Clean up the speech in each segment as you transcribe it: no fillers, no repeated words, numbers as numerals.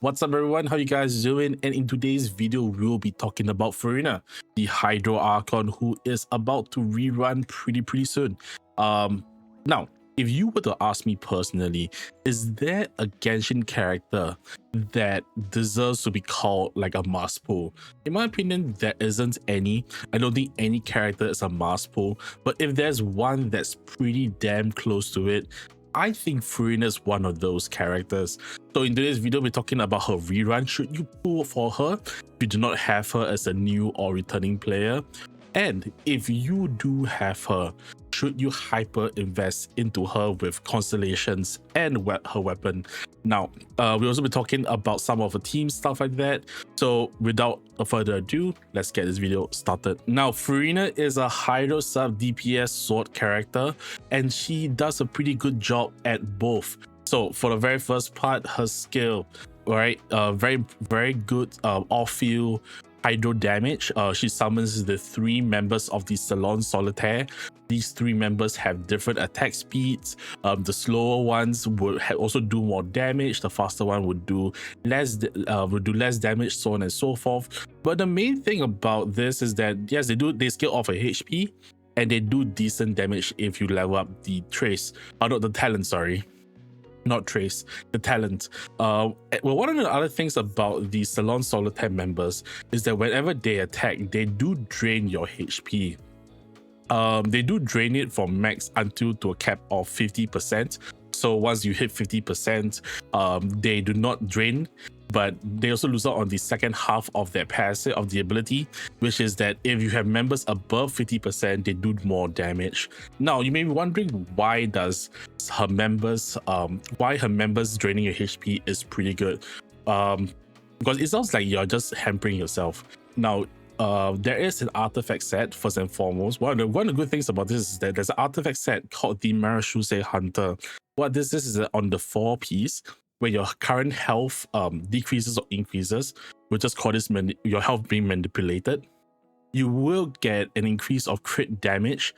What's up everyone, how you guys doing? And in today's video we'll be talking about Furina, the Hydro Archon who is about to rerun pretty soon. Now if you were to ask me personally, is there a Genshin character that deserves to be called like a must pull? In my opinion, there isn't any. I don't think any character is a must pull, but if there's one that's pretty damn close to it, I think Furina is one of those characters. So in today's video, we're talking about her rerun. Should you pull for her if you do not have her as a new or returning player? And if you do have her, should you hyper invest into her with Constellations and her weapon? Now, we'll also be talking about some of the team stuff like that. So without further ado, let's get this video started. Now, Furina is a Hydro sub DPS sword character, and she does a pretty good job at both. So for the very first part, her skill, right? Very good off-field Hydro damage. She summons the 3 members of the Salon Solitaire. These 3 members have different attack speeds. The slower ones would also do more damage. The faster one would do less damage, so on and so forth. But the main thing about this is that yes, they scale off a HP, and they do decent damage if you level up the trace. Not the talent, sorry. Not trace, the talent. Well, one of the other things about the Salon Solitaire members is that whenever they attack, they do drain your HP. They do drain it from max until to a cap of 50%. So once you hit 50%, they do not drain, but they also lose out on the second half of their passive of the ability, which is that if you have members above 50%, they do more damage. Now you may be wondering why her members draining your HP is pretty good. Because it sounds like you're just hampering yourself. Now there is an artifact set first and foremost. One of the good things about this is that there's an artifact set called the Marachuse Hunter. What this is on the 4 piece, where your current health decreases or increases. We'll just call this your health being manipulated. You will get an increase of crit rate,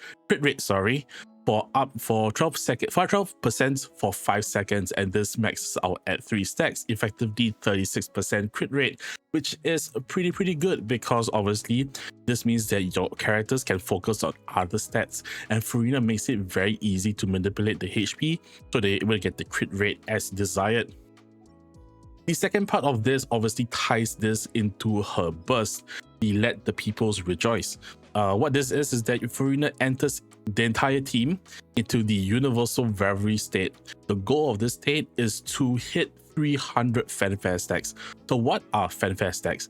for 12% for 5 seconds, and this maxes out at 3 stacks, effectively 36% crit rate, which is pretty good, because obviously this means that your characters can focus on other stats, and Furina makes it very easy to manipulate the HP so they will get the crit rate as desired. The second part of this obviously ties this into her burst, the Let the Peoples Rejoice. What this is that Furina enters the entire team into the universal reverie state. The goal of this state is to hit 300 fanfare stacks. So what are fanfare stacks?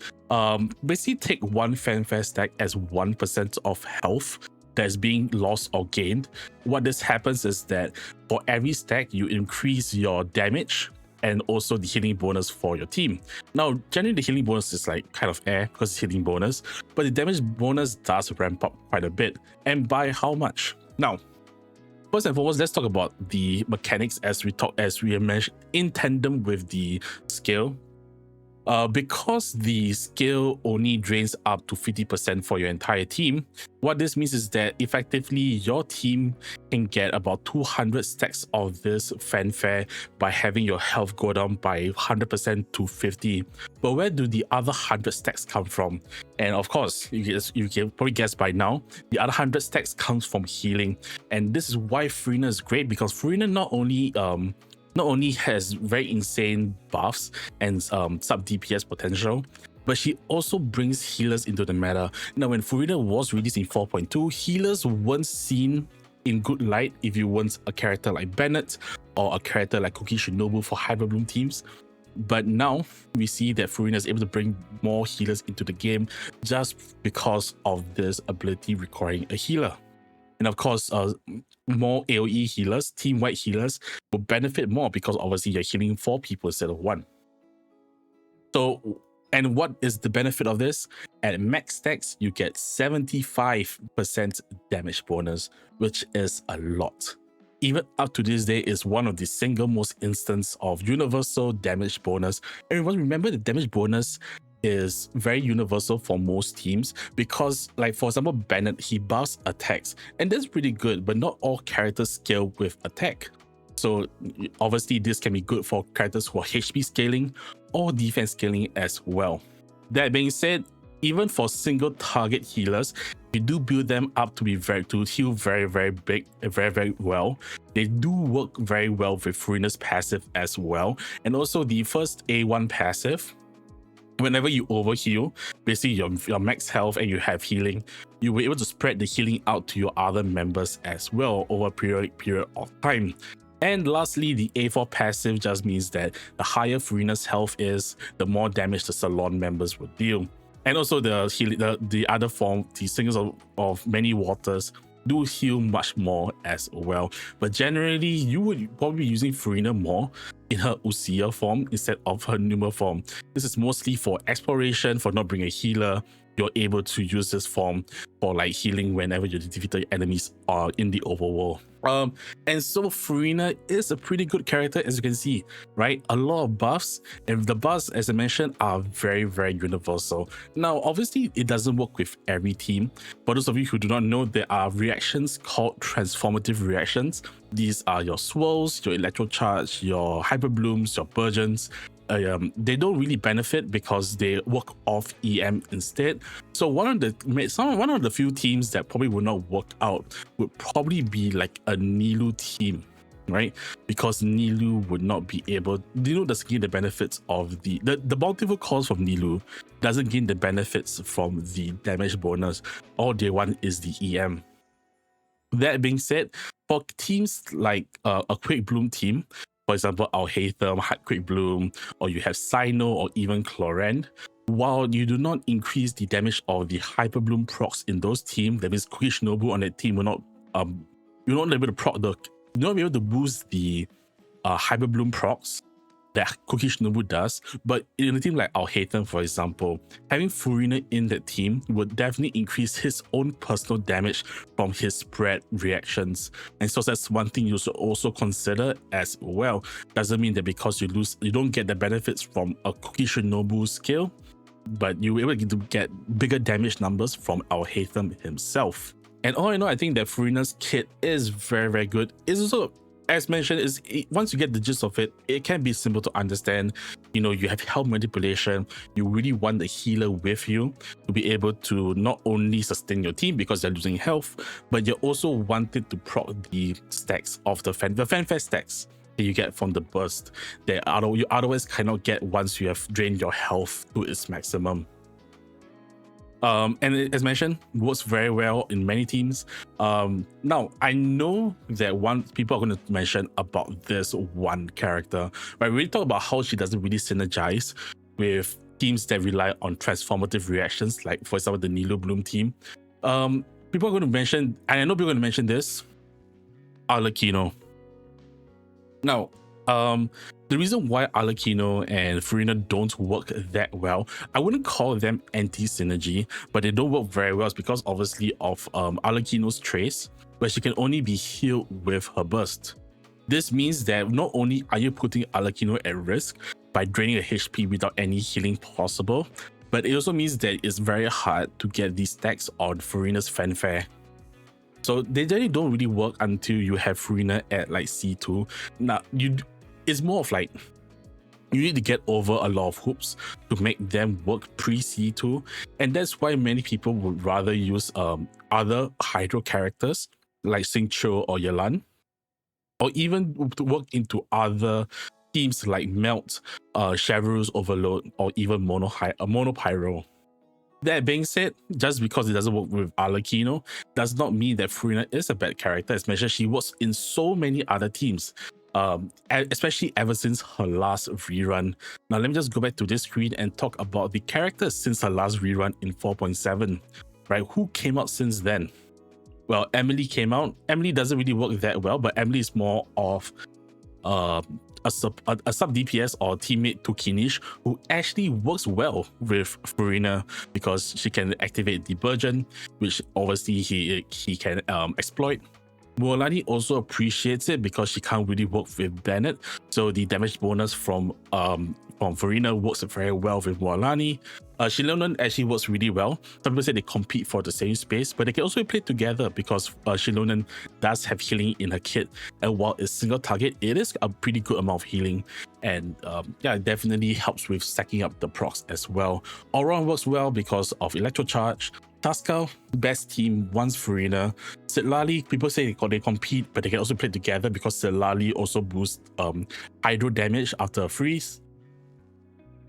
Basically take one fanfare stack as 1% of health that's being lost or gained. What this happens is that for every stack, you increase your damage and also the healing bonus for your team. Now, generally the healing bonus is like kind of because it's healing bonus, but the damage bonus does ramp up quite a bit. And by how much? Now, first and foremost, let's talk about the mechanics as we mentioned in tandem with the skill. Because the skill only drains up to 50% for your entire team, what this means is that effectively your team can get about 200 stacks of this fanfare by having your health go down by 100% to 50. But where do the other 100 stacks come from? And of course, you can probably guess by now, the other 100 stacks comes from healing. And this is why Furina is great, because Furina not only has very insane buffs and sub DPS potential, but she also brings healers into the meta. Now, when Furina was released in 4.2, healers weren't seen in good light if you weren't a character like Bennett or a character like Cookie Shinobu for Hyperbloom teams. But now we see that Furina is able to bring more healers into the game just because of this ability requiring a healer. And of course, more AoE healers, team-wide healers, will benefit more because obviously you're healing 4 people instead of 1. So, and what is the benefit of this? At max stacks, you get 75% damage bonus, which is a lot. Even up to this day is one of the single most instance of universal damage bonus. Everyone remember the damage bonus is very universal for most teams, because like for example Bennett, he buffs attacks and that's pretty good, but not all characters scale with attack. So obviously this can be good for characters who are HP scaling or defense scaling as well. That being said, even for single target healers, you do build them up to heal very big and very well. They do work very well with Furina's passive as well. And also the first A1 passive, whenever you overheal, basically your max health and you have healing, you were able to spread the healing out to your other members as well over a period of time. And lastly, the A4 passive just means that the higher Furina's health is, the more damage the Salon members will deal. And also the other form, the Singers of Many Waters, do heal much more as well. But generally, you would probably be using Furina more in her Usia form instead of her Numa form. This is mostly for exploration, for not being a healer. You're able to use this form for like healing whenever you defeat your enemies in the overworld. And so Furina is a pretty good character, as you can see, right? A lot of buffs, and the buffs, as I mentioned, are very universal. Now, obviously, it doesn't work with every team. For those of you who do not know, there are reactions called transformative reactions. These are your swirls, your electro charge, your hyper blooms, your burgeons. They don't really benefit because they work off EM instead. So one of the few teams that probably would not work out would probably be like a Nilou team, right? Because Nilou would not be able. Nilou doesn't gain the benefits of the multiple calls from Nilou doesn't gain the benefits from the damage bonus. All they want is the EM. That being said, for teams like a Quick Bloom team, for example, Alhaitham, Quick Bloom, or you have Sino or even Chlorant, while you do not increase the damage of the Hyper Bloom procs in those teams, that means Cookie Shinobu on that team will not you're not able to you're not able to boost the Hyper Bloom procs that Cookie Shinobu does. But in a team like Alhaitham, for example, having Furina in that team would definitely increase his own personal damage from his spread reactions. And so that's one thing you should also consider as well. Doesn't mean that because you don't get the benefits from a Cookie Shinobu skill, but you were able to get bigger damage numbers from Alhaitham himself. And all in all, I think that Furina's kit is very good. It's also, as mentioned, once you get the gist of it, it can be simple to understand. You know, you have health manipulation. You really want the healer with you to be able to not only sustain your team because they're losing health, but you also wanted to proc the stacks of the fanfare stacks that you get from the burst that you otherwise cannot get once you have drained your health to its maximum. And as mentioned, works very well in many teams. Now, I know that people are going to mention about this one character, but we really talk about how she doesn't really synergize with teams that rely on transformative reactions, like for example, the Nilou Bloom team. People are going to mention, and I know people are going to mention this, Arlecchino. Now, the reason why Arlecchino and Furina don't work that well, I wouldn't call them anti-synergy, but they don't work very well because obviously of Arlecchino's trace, where she can only be healed with her burst. This means that not only are you putting Arlecchino at risk by draining her HP without any healing possible, but it also means that it's very hard to get these stacks on Furina's fanfare. So they generally don't really work until you have Furina at like C2. Now, it's more of like you need to get over a lot of hoops to make them work pre-C2, and that's why many people would rather use other Hydro characters like Xingqiu or Yelan, or even to work into other teams like Melt, Chevreu's Overload, or even Monopyro. That being said, just because it doesn't work with Arlecchino does not mean that Furina is a bad character. As mentioned, she works in so many other teams, especially ever since her last rerun. Now, let me just go back to this screen and talk about the characters since her last rerun in 4.7, right? Who came out since then? Well, Emily came out. Emily doesn't really work that well, but Emily is more of a sub DPS or teammate to Kinish who actually works well with Furina because she can activate the Burgeon, which obviously he can exploit. Mualani also appreciates it because she can't really work with Bennett, so the damage bonus from Furina works very well with Mualani. Shilonen actually works really well. Some people say they compete for the same space, but they can also be played together because Shilonen does have healing in her kit, and while it's single target, it is a pretty good amount of healing, and yeah, it definitely helps with stacking up the procs as well. Auron works well because of Electro Charge. Tasca, best team, once Furina. Sitlali, people say they compete, but they can also play together because Sitlali also boosts hydro damage after a freeze.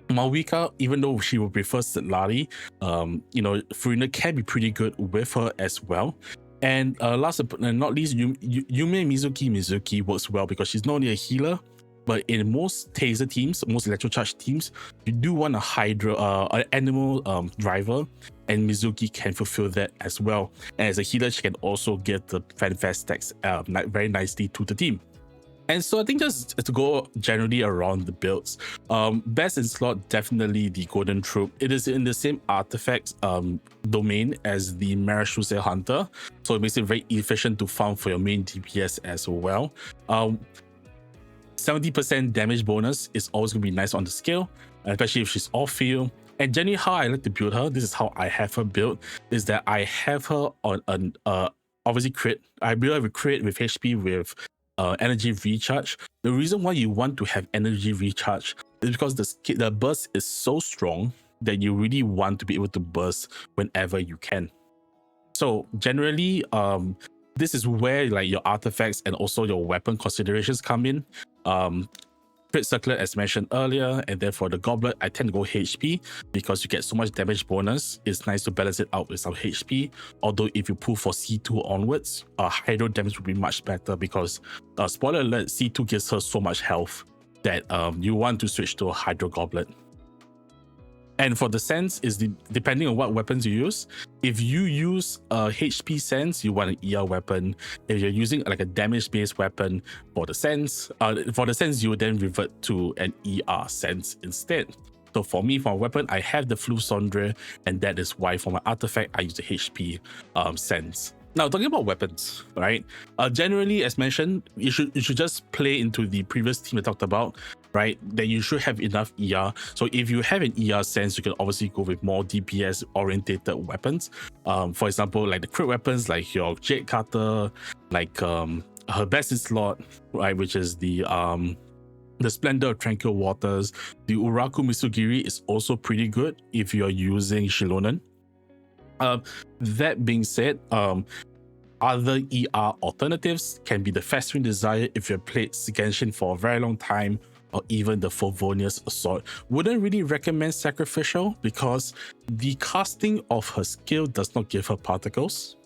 Malvika, even though she would prefer Sitlali, Furina can be pretty good with her as well. And last but not least, Yume Mizuki works well because she's not only a healer, but in most taser teams, most electro charge teams, you do want a hydra, an animal driver, and Mizuki can fulfill that as well. And as a healer, she can also get the fanfare stacks very nicely to the team. And so I think just to go generally around the builds, best in slot, definitely the Golden Troop. It is in the same artifact domain as the Marashuse Hunter, so it makes it very efficient to farm for your main DPS as well. 70% damage bonus is always going to be nice on the scale, especially if she's off field. And generally how I like to build her, this is how I have her built, is that I have her on an obviously crit. I build her with crit, with HP, with energy recharge. The reason why you want to have energy recharge is because the burst is so strong that you really want to be able to burst whenever you can. So generally, this is where like your artifacts and also your weapon considerations come in. Crit circlet as mentioned earlier, and then for the goblet I tend to go HP because you get so much damage bonus. It's nice to balance it out with some HP, although if you pull for C2 onwards, hydro damage will be much better because spoiler alert, C2 gives her so much health that you want to switch to a hydro goblet. And for the sense is depending on what weapons you use. If you use a HP sense, you want an ER weapon. If you're using like a damage based weapon for the sense, you would then revert to an ER sense instead. So for me, for a weapon, I have the Flu Sondre, and that is why for my artifact I use the HP sense. Now, talking about weapons, right? Generally, as mentioned, you should just play into the previous team I talked about, right? That you should have enough ER. So if you have an ER sense, you can obviously go with more DPS orientated weapons. For example, like the crit weapons, like your Jade Cutter, like her best in slot, right? Which is the Splendor of Tranquil Waters. The Uraku Misugiri is also pretty good if you're using Shilonen. That being said, other ER alternatives can be the Festering Desire if you've played Genshin for a very long time, or even the Favonius Assault. Wouldn't really recommend Sacrificial because the casting of her skill does not give her particles.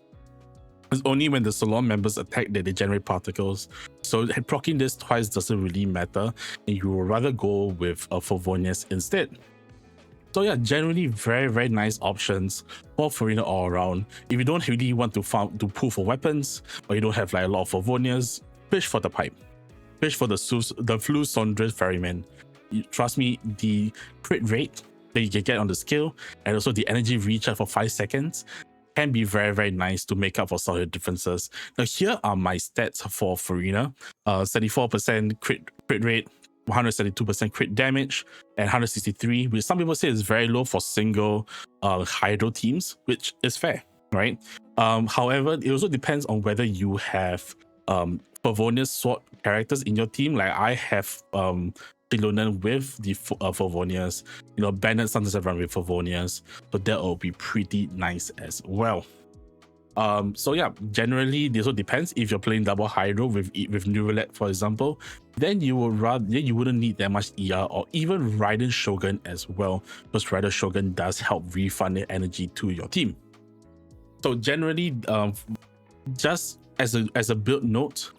It's only when the Salon members attack that they generate particles. So proccing this twice doesn't really matter, and you would rather go with a Favonius instead. So yeah, generally very, very nice options for Furina all around. If you don't really want to pull for weapons, or you don't have like a lot of Favonias, fish for the pipe. Fish for the Flu Sondre Ferryman. Trust me, the crit rate that you can get on the skill, and also the energy recharge for 5 seconds, can be very, very nice to make up for some of the differences. Now here are my stats for Furina. 74% crit rate, 172% crit damage, and 163, which some people say is very low for single hydro teams, which is fair, right? However, it also depends on whether you have Favonius sword characters in your team. Like I have Shilonen with the Favonius, Bennett sometimes I run with Favonius, so that will be pretty nice as well. So yeah, generally this also depends. If you're playing double hydro with Neurolet, for example, then you wouldn't need that much ER, or even Raiden Shogun as well, because Raiden Shogun does help refund the energy to your team. So generally, just as a build note,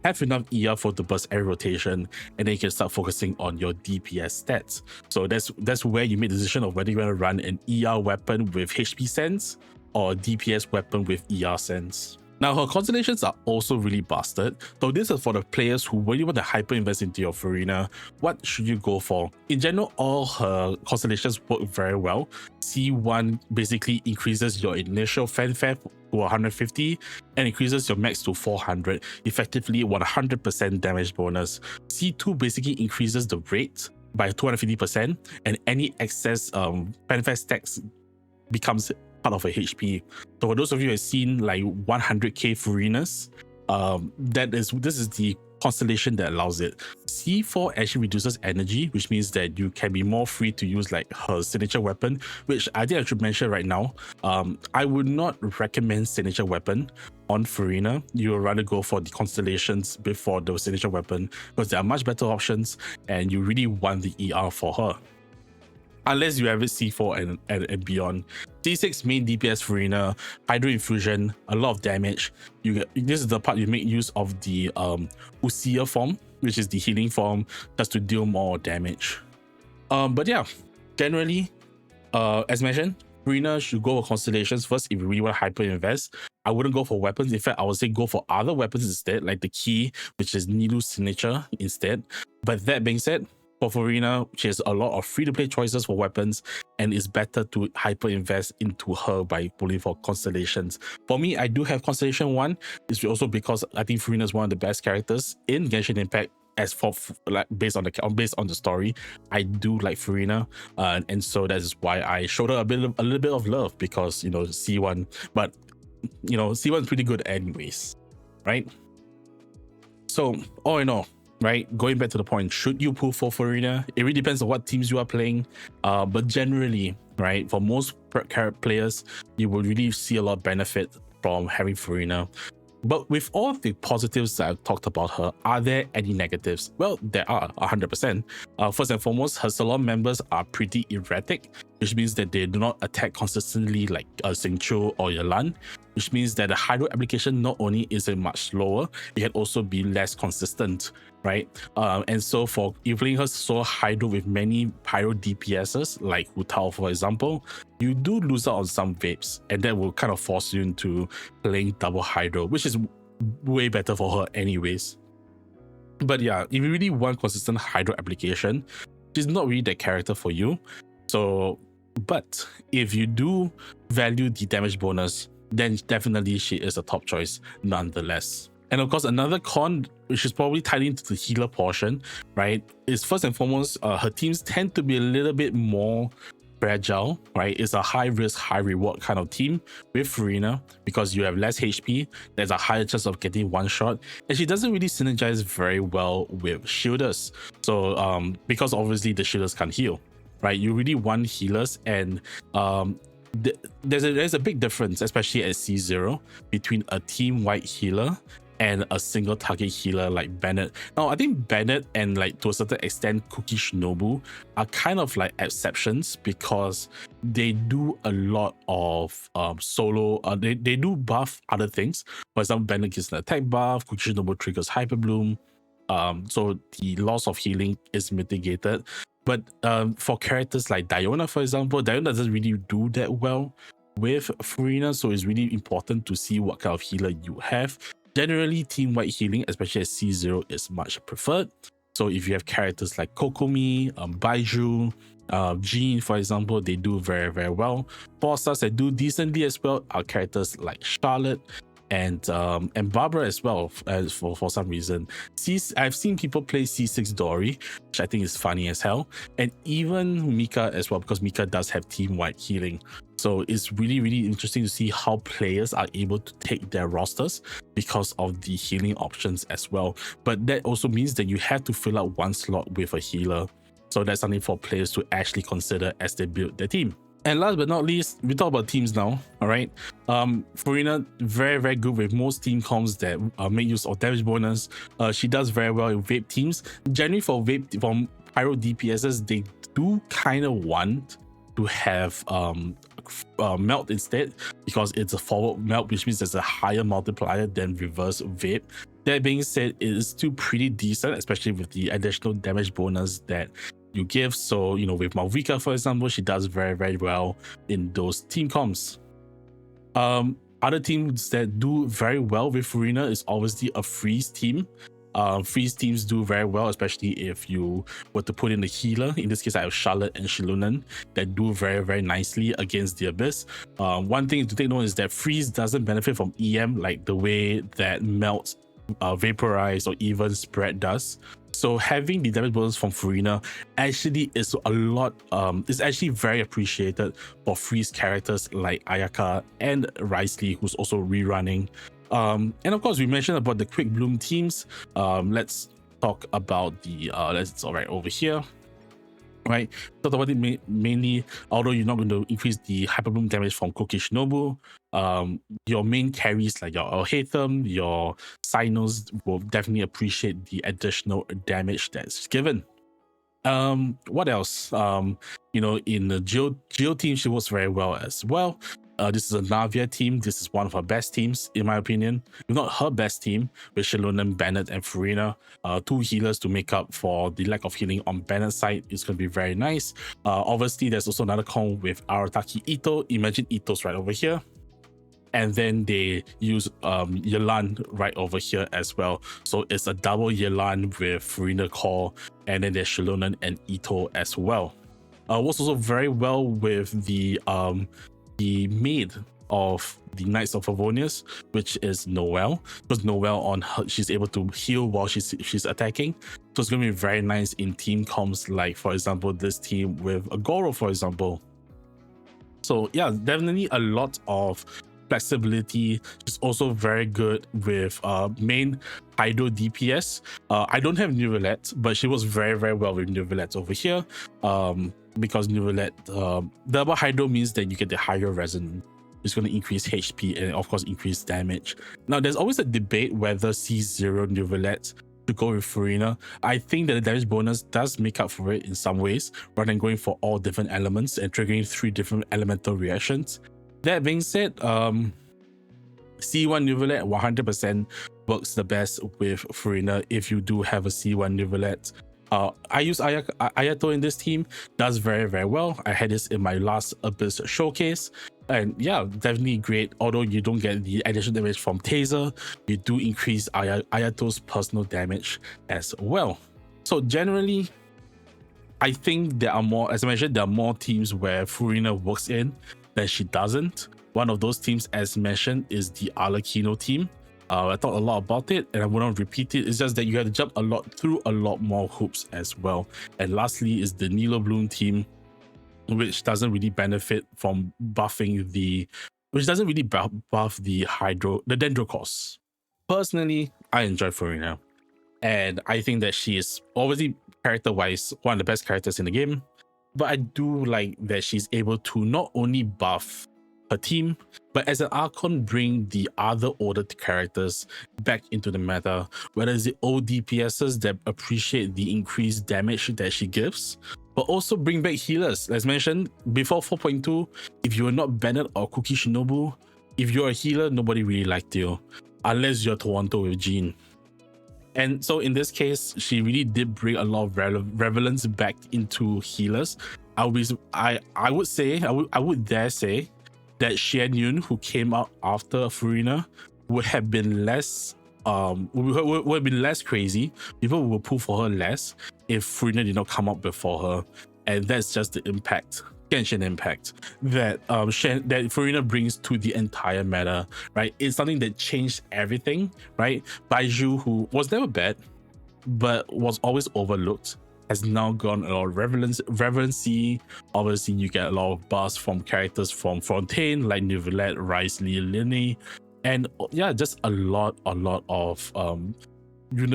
have enough ER for the burst every rotation, and then you can start focusing on your DPS stats. So that's where you make the decision of whether you want to run an ER weapon with HP sense or DPS weapon with ER sense. Now, her constellations are also really busted. So this is for the players who really want to hyper invest into your Furina. What should you go for? In general, all her constellations work very well. C1 basically increases your initial fanfare to 150 and increases your max to 400, effectively 100% damage bonus. C2 basically increases the rate by 250%, and any excess fanfare stacks becomes part of a HP. So for those of you who have seen like 100k Furinas, this is the constellation that allows it. C4 actually reduces energy, which means that you can be more free to use like her signature weapon, which I think I should mention right now. I would not recommend signature weapon on Furina. You would rather go for the constellations before the signature weapon, because there are much better options and you really want the ER for her. Unless you have it C4 and beyond. C6 main DPS Furina, Hydro Infusion, a lot of damage. You get, this is the part you make use of the Usia form, which is the healing form, just to deal more damage. But yeah, generally, as mentioned, Furina should go for constellations first if you really want to hyper invest. I wouldn't go for weapons. In fact, I would say go for other weapons instead, like the key, which is Nilu's signature instead. But that being said, for Furina, she has a lot of free-to-play choices for weapons, and it's better to hyper-invest into her by pulling for Constellations. For me, I do have Constellation 1. It's also because I think Furina is one of the best characters in Genshin Impact. As for like based on the story, I do like Furina, and so that is why I showed her a little bit of love, because you know C1, but you know C1 is pretty good anyways, right? So all in all, right, going back to the point, should you pull for Furina? It really depends on what teams you are playing, but generally, right, for most players, you will really see a lot of benefit from having Furina. But with all of the positives that I've talked about her, are there any negatives? Well, there are 100%. First and foremost, her salon members are pretty erratic, which means that they do not attack consistently like Xingqiu or Yalan, which means that the Hydro application not only is it much slower, it can also be less consistent, right? And so for playing her solo Hydro with many Pyro DPSs, like Hu Tao for example, you do lose out on some vapes, and that will kind of force you into playing double Hydro, which is way better for her anyways. But yeah, if you really want consistent Hydro application, she's not really the character for you. So, but if you do value the damage bonus, then definitely she is a top choice nonetheless. And of course, another con, which is probably tied into the healer portion, right, is first and foremost, her teams tend to be a little bit more fragile, right? It's a high risk, high reward kind of team with Furina, because you have less HP, there's a higher chance of getting one shot, and she doesn't really synergize very well with shielders. So because obviously the shielders can't heal, right? You really want healers, and there's a big difference, especially at C0, between a team-wide healer and a single target healer like Bennett. Now, I think Bennett and like to a certain extent Kuki Shinobu are kind of like exceptions, because they do a lot of solo, they do buff other things. For example, Bennett gives an attack buff, Kuki Shinobu triggers Hyper Bloom, so the loss of healing is mitigated. But for characters like Diona, for example, Diona doesn't really do that well with Furina, so it's really important to see what kind of healer you have. Generally, team-wide healing, especially at C0, is much preferred. So if you have characters like Kokomi, Baiju, Jean, for example, they do very, very well. 4-stars that do decently as well are characters like Charlotte and Barbara as well, for some reason. I've seen people play C6 Dory, which I think is funny as hell, and even Mika as well, because Mika does have team-wide healing. So it's really, really interesting to see how players are able to take their rosters because of the healing options as well. But that also means that you have to fill out one slot with a healer. So that's something for players to actually consider as they build their team. And last but not least, we talk about teams now, all right? Furina, very, very good with most team comps that make use of damage bonus. She does very well in vape teams. Generally for vape, from Pyro DPSs, they do kind of want to have melt instead, because it's a forward melt, which means there's a higher multiplier than reverse vape. That being said, it is still pretty decent, especially with the additional damage bonus that you give. So, you know, with Malvika, for example, she does very, very well in those team comps. Other teams that do very well with Furina is obviously a freeze team. Freeze teams do very well, especially if you were to put in the healer. In this case, I have Charlotte and Shilunan that do very, very nicely against the Abyss. One thing to take note is that freeze doesn't benefit from EM like the way that melt, vaporize, or even spread does. So having the damage bonus from Furina actually is a lot, is actually very appreciated for freeze characters like Ayaka and Risley, who's also rerunning. And of course, we mentioned about the quick bloom teams. Let's talk about the let's all right over here. Right, talk about it mainly. Although you're not going to increase the hyper bloom damage from Kokishinobu, your main carries like your Alhaitham, your Sinos will definitely appreciate the additional damage that's given. What else? In the Geo team, she works very well as well. This is a Navia team. This is one of her best teams, in my opinion. If not her best team, with Shilunan, Bennett, and Furina. Two healers to make up for the lack of healing on Bennett's side. It's going to be very nice. Obviously, there's also another con with Arataki Ito. Imagine Ito's right over here. And then they use Yelan right over here as well. So it's a double Yelan with Furina Core, and then there's Shilunan and Ito as well. Works also very well with the maid of the Knights of Favonius, which is Noelle, because Noelle on her, she's able to heal while she's attacking. So it's going to be very nice in team comps, like for example this team with Agoro, for example. So yeah, definitely a lot of flexibility. She's also very good with main Hydro DPS. I don't have Neuvillette, but she was very, very well with Neuvillette over here. Because Neuvillette, double Hydro means that you get the higher resonance. It's going to increase HP and of course increase damage. Now there's always a debate whether C0 Neuvillette to go with Furina. I think that the damage bonus does make up for it in some ways, rather than going for all different elements and triggering 3 different elemental reactions. That being said, C1 Neuvillette 100% works the best with Furina if you do have a C1 Neuvillette. I use Ayato in this team, does very, very well. I had this in my last Abyss showcase, and yeah, definitely great. Although you don't get the additional damage from Taser, you do increase Ayato's personal damage as well. So generally, I think there are more, as I mentioned, there are more teams where Furina works in that she doesn't. One of those teams, as mentioned, is the Arlecchino team. I thought a lot about it and I wouldn't repeat it. It's just that you have to jump through a lot more hoops as well. And lastly is the Nilo Bloom team, which doesn't really benefit from buffing which doesn't really buff the Dendrocos. Personally, I enjoy Furina, and I think that she is obviously character-wise one of the best characters in the game. But I do like that she's able to not only buff her team, but as an Archon bring the other ordered characters back into the meta, whether it's the old DPSs that appreciate the increased damage that she gives, but also bring back healers. As mentioned, before 4.2, if you were not Bennett or Kokishinobu, if you're a healer, nobody really liked you, unless you're Toronto with Jean. And so in this case, she really did bring a lot of relevance back into healers. I would dare say that Xian Yun, who came out after Furina, would have been less would have been less crazy. People will pull for her less if Furina did not come out before her. And that's just the impact, Genshin impact, that that Furina brings to the entire meta, right? It's something that changed everything, right? Baiju, who was never bad, but was always overlooked, has now gone a lot of relevancy. Obviously, you get a lot of buzz from characters from Fontaine, like Neuvillette, Risley, Linny, and yeah, just a lot of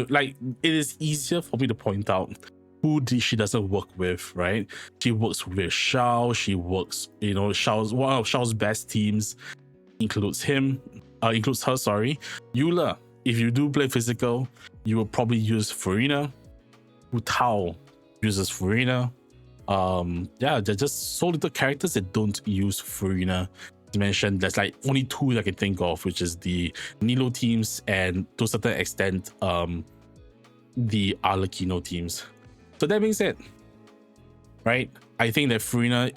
like it is easier for me to point out who she doesn't work with, right? She works with Shao. She works, one of Shao's best teams includes her, sorry. Eula, if you do play physical, you will probably use Furina. Wu Tao uses Furina. Yeah, there's just so little characters that don't use Furina. To mention, there's like only 2 I can think of, which is the Nilo teams and to a certain extent the Arlecchino teams. So that being said, right, I think that Furina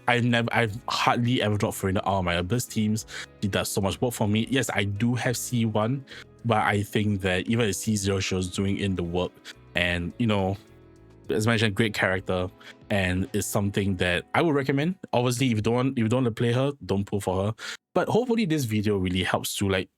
I've hardly ever dropped Furina out of my Abyss teams. She does so much work for me. Yes, I do have C1, but I think that even a C0 shows doing in the work, and you know, as mentioned, great character, and it's something that I would recommend. Obviously, if you don't want to play her, don't pull for her. But hopefully this video really helps to like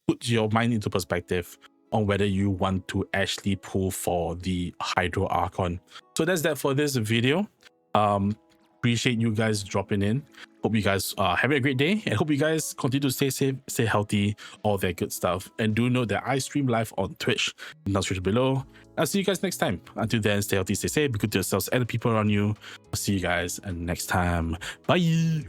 put your mind into perspective on whether you want to actually pull for the Hydro Archon. So that's that for this video. Appreciate you guys dropping in. Hope you guys are having a great day, and hope you guys continue to stay safe, stay healthy, all that good stuff. And do know that I stream live on Twitch, in the description below. I'll see you guys next time. Until then, stay healthy, stay safe, be good to yourselves and the people around you. I'll see you guys next time. Bye.